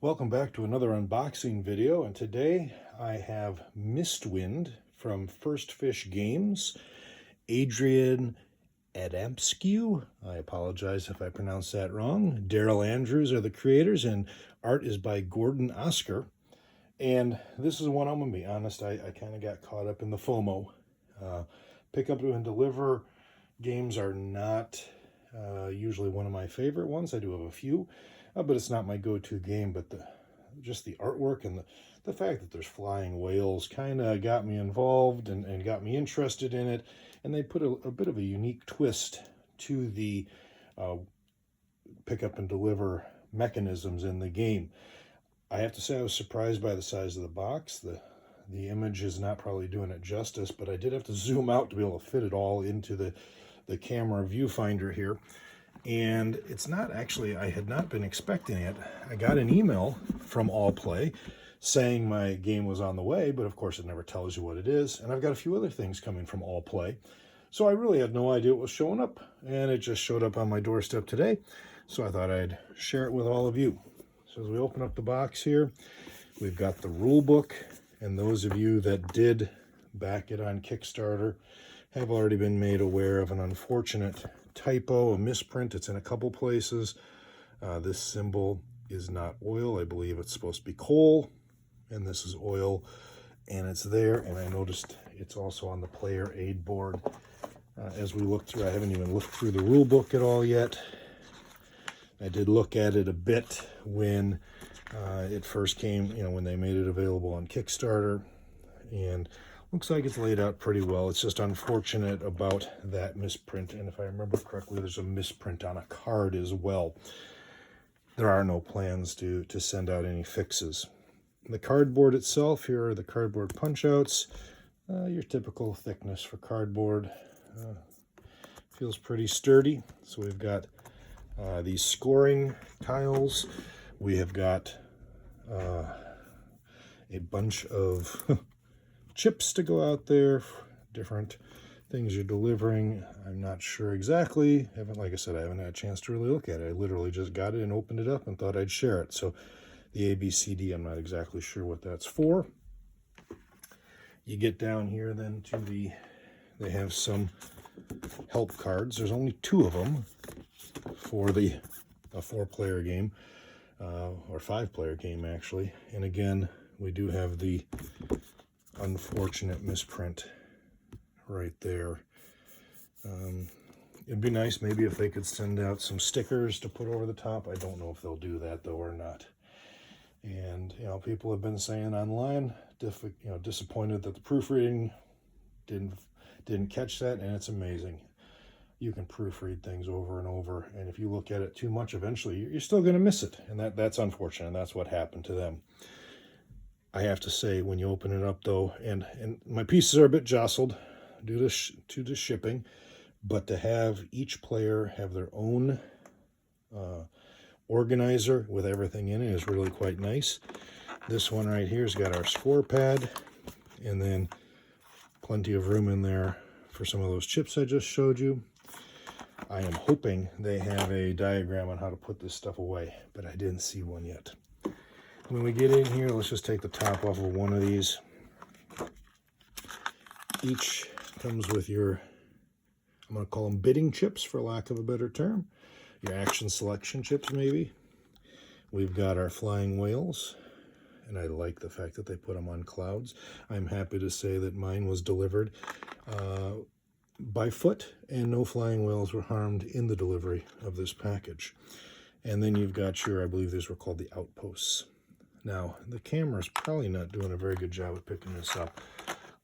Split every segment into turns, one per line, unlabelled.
Welcome back to another unboxing video, and today I have Mistwind from First Fish Games. Adrian Adamskiw, I apologize if I pronounced that wrong. Daryl Andrews are the creators, and art is by Gordon Oscar. And this is one I'm going to be honest, I kind of got caught up in the FOMO. Pick up and deliver games are not usually one of my favorite ones. I do have a few. But it's not my go-to game, but just the artwork and the fact that there's flying whales kind of got me involved and got me interested in it. And they put a bit of a unique twist to the pick up and deliver mechanisms in the game. I have to say I was surprised by the size of the box. The image is not probably doing it justice, but I did have to zoom out to be able to fit it all into the camera viewfinder here. And it's not actually, I had not been expecting it. I got an email from AllPlay saying my game was on the way, but of course it never tells you what it is. And I've got a few other things coming from AllPlay. So I really had no idea what was showing up, and it just showed up on my doorstep today. So I thought I'd share it with all of you. So as we open up the box here, we've got the rule book, and those of you that did back it on Kickstarter have already been made aware of an unfortunate typo, a misprint. It's in a couple places. This symbol is not oil. I believe it's supposed to be coal, and this is oil, and it's there. And I noticed it's also on the player aid board. As we look through, I haven't even looked through the rule book at all yet. I did look at it a bit when it first came, when they made it available on Kickstarter, and looks like it's laid out pretty well. It's just unfortunate about that misprint. And if I remember correctly, there's a misprint on a card as well. There are no plans to send out any fixes. The cardboard itself, here are the cardboard punch-outs. Your typical thickness for cardboard. Feels pretty sturdy. So we've got these scoring tiles. We have got a bunch of chips to go out there, different things you're delivering. I'm not sure exactly. Like I said, I haven't had a chance to really look at it. I literally just got it and opened it up and thought I'd share it. So the ABCD, I'm not exactly sure what that's for. You get down here then to they have some help cards. There's only 2 of them for a 4-player game, or 5-player game actually. And again, we do have the unfortunate misprint right there. It'd be nice maybe if they could send out some stickers to put over the top. I don't know if they'll do that though or not. And people have been saying online, disappointed that the proofreading didn't catch that, and it's amazing. You can proofread things over and over, and if you look at it too much, eventually you're still going to miss it, and that's unfortunate. That's what happened to them. I have to say, when you open it up, though, and my pieces are a bit jostled due to the shipping, but to have each player have their own organizer with everything in it is really quite nice. This one right here has got our score pad, and then plenty of room in there for some of those chips I just showed you. I am hoping they have a diagram on how to put this stuff away, but I didn't see one yet. When we get in here, let's just take the top off of one of these. Each comes with your, I'm going to call them bidding chips for lack of a better term. Your action selection chips maybe. We've got our flying whales, and I like the fact that they put them on clouds. I'm happy to say that mine was delivered by foot, and no flying whales were harmed in the delivery of this package. And then you've got your, I believe these were called the outposts. Now, the camera's probably not doing a very good job of picking this up.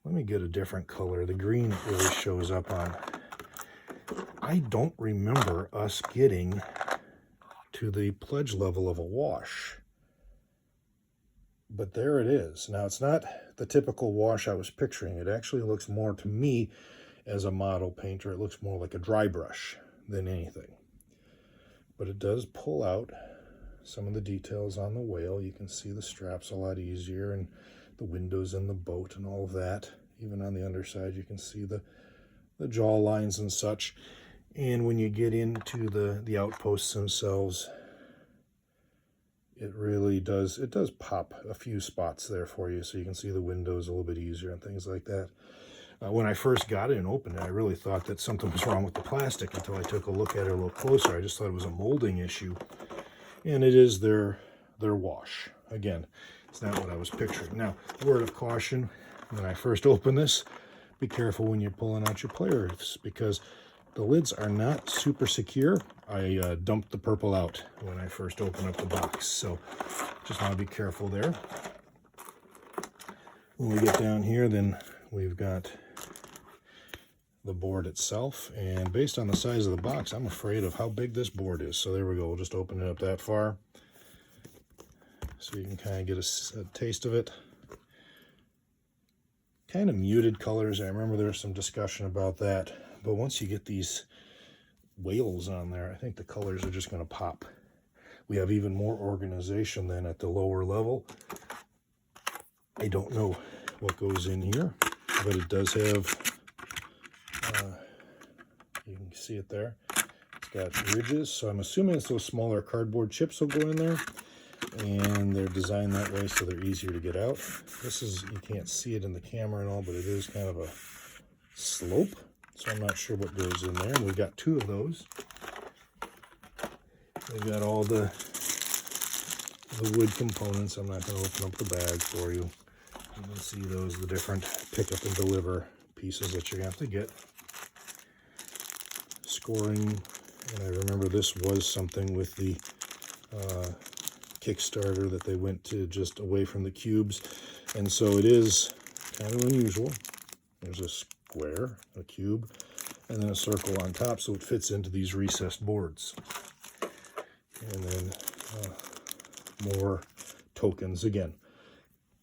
Let me get a different color. The green really shows up on. I don't remember us getting to the pledge level of a wash. But there it is. Now, it's not the typical wash I was picturing. It actually looks more to me, as a model painter, it looks more like a dry brush than anything. But it does pull out some of the details on the whale. You can see the straps a lot easier, and the windows in the boat and all of that. Even on the underside, you can see the jaw lines and such. And when you get into the outposts themselves, it really does, it does pop a few spots there for you so you can see the windows a little bit easier and things like that. When I first got it and opened it, I really thought that something was wrong with the plastic until I took a look at it a little closer. I just thought it was a molding issue, and it is their wash. Again, it's not what I was picturing. Now, word of caution, when I first open this, be careful when you're pulling out your players, because the lids are not super secure. I dumped the purple out when I first opened up the box, so just want to be careful there. When we get down here, then we've got the board itself, and based on the size of the box, I'm afraid of how big this board is. So there we go. We'll just open it up that far so you can kind of get a taste of it. Kind of muted colors. I remember there was some discussion about that, but once you get these whales on there, I think the colors are just going to pop. We have even more organization than at the lower level. I don't know what goes in here, but it does have, you can see it there. It's got ridges, so I'm assuming it's those smaller cardboard chips will go in there, and they're designed that way so they're easier to get out. This is, you can't see it in the camera and all, but it is kind of a slope, so I'm not sure what goes in there. And we've got two of those. We've got all the wood components. I'm not going to open up the bag for you. You can see those, the different pick up and deliver pieces that you have to get. Scoring, and I remember this was something with the Kickstarter that they went to just away from the cubes, and so it is kind of unusual. There's a square, a cube, and then a circle on top, so it fits into these recessed boards. And then more tokens again.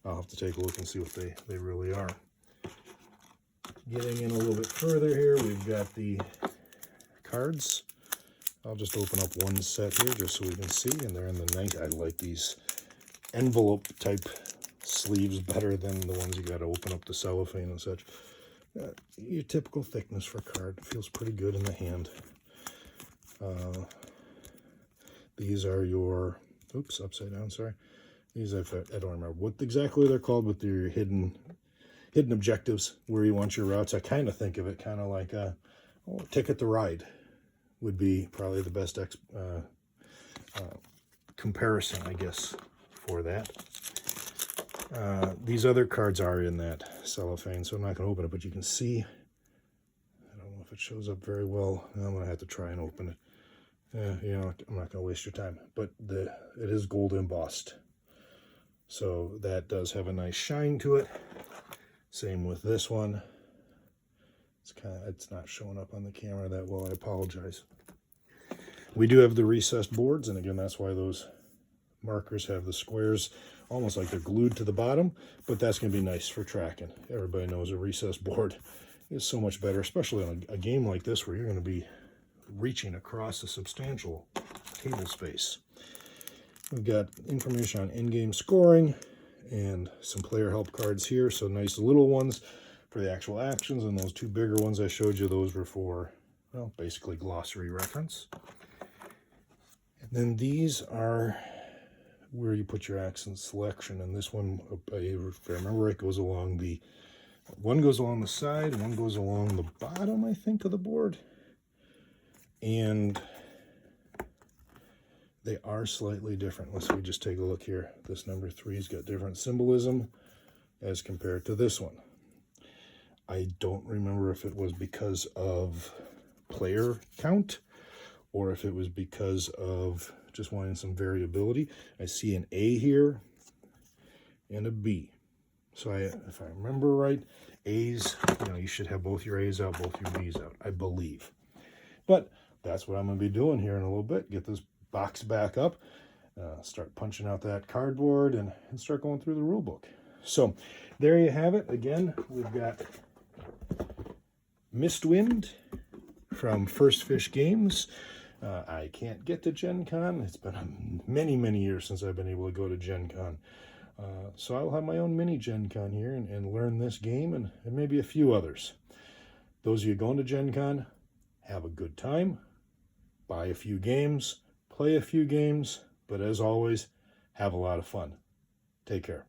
I'll have to take a look and see what they really are. Getting in a little bit further here, we've got the cards. I'll just open up one set here just so we can see, and they're in the night. I like these envelope type sleeves better than the ones you got to open up the cellophane and such. Your typical thickness for card. Feels pretty good in the hand. These are your, oops, upside down, sorry. These, I don't remember what exactly they're called, but they're your hidden objectives, where you want your routes. I kind of think of it kind of like a ticket to ride would be probably the best comparison, I guess, for that. These other cards are in that cellophane, so I'm not going to open it, but you can see, I don't know if it shows up very well. I'm going to have to try and open it. You know, I'm not going to waste your time, but it is gold embossed. So that does have a nice shine to it. Same with this one. It's not showing up on the camera that well. I apologize. We do have the recessed boards, and again, that's why those markers have the squares almost like they're glued to the bottom, but that's going to be nice for tracking. Everybody knows a recessed board is so much better, especially on a game like this where you're going to be reaching across a substantial table space. We've got information on in-game scoring and some player help cards here, so nice little ones for the actual actions, and those two bigger ones I showed you, those were for, well, basically glossary reference. And then these are where you put your accent selection, and this one, if I remember right, goes along the, one goes along the side, one goes along the bottom, I think, of the board. And they are slightly different. Let's just take a look here. This number 3's got different symbolism as compared to this one. I don't remember if it was because of player count or if it was because of just wanting some variability. I see an A here and a B. So if I remember right, A's, you know, you should have both your A's out, both your B's out, I believe. But that's what I'm going to be doing here in a little bit. Get this box back up, start punching out that cardboard, and start going through the rule book. So there you have it. Again, we've got Mistwind from First Fish Games. I can't get to Gen Con. It's been many, many years since I've been able to go to Gen Con. So I'll have my own mini Gen Con here and learn this game and maybe a few others. Those of you going to Gen Con, have a good time, buy a few games, play a few games, but as always, Have a lot of fun. Take care.